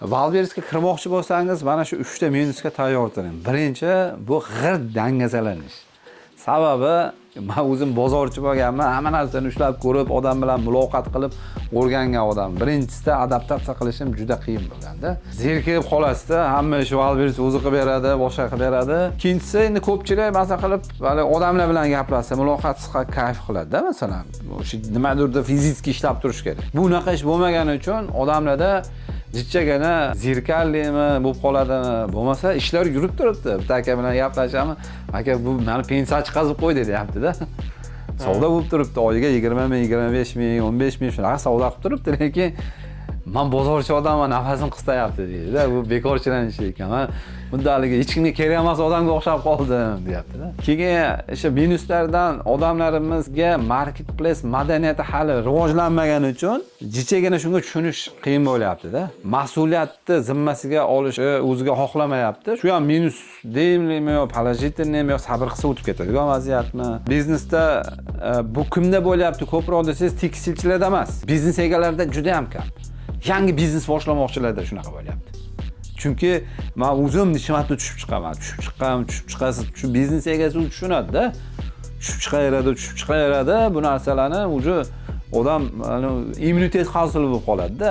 Wildberriesga kirmoqchi bo'lsangiz, mana shu 3 ta minusga tayyor turing. Birinchi, bu g'irt dangazalanish. Sababi, men o'zim bozorchi bo'lganman, hamma narsani ushlab ko'rib, odam bilan muloqot qilib o'rgangan odam. Birinchisida adaptatsiya qilishim juda qiyin bo'lganda. Zerikib qolasizda, hamma ish Wildberries o'zi qilib beradi, boshqa qilib beradi. Ikkinchisi, endi ko'pchilik masalan qilib, vali odamlar bilan gaplashsa, muloqot kayf qiladi-da, masalan. O'sha nimadirda fiziki ishlab turish kerak. Bunaqa ish bo'lmagani uchun odamlarda jichchagina zirkallimi bo'lib qoladimi, bo'lmasa ishlar yurib turibdi. Bitta aka bilan gaplashaman, aka bu meni pensiya chiqazib qo'ydi deyapti-da. Savdo bo'lib turibdi, oyiga 20 ming, 25 ming, 15 ming shunaqa savdo qilib turibdi, lekin men bozorchi odamman, nafasim qistayapti deydi-da. Bu bekorchilanish ekan. Men buddaligi hech kimga kerak emas odamga o'xshab qoldim, deyapti-da. Keyin o'sha minuslardan odamlarimizga marketplace madaniyati hali rivojlanmagani uchun jichagina shunga tushunish qiyin bo'lyapti-da. Mas'uliyatni zimmasiga olishi o'ziga xohlamayapti. Shu ham minus deyimlimi yo положительныйmi yo sabr qilsa o'tib ketadigan vaziyatmi? Biznesda bu kimda bo'lyapti ko'proq desangiz, tekstilchilarda emas. Biznes egalarida juda ham kam. Yangi biznes boshlamoqchilarda shunaqa bo'lyapti. Chunki men o'zim nishmatni tushib chiqaman. Tushib chiqasiz. Shu biznes egasi u tushunadi-da. Tushib chiqaveradi. Bu narsalarni o'zi odam immunitet hosil bo'lib qoladi-da.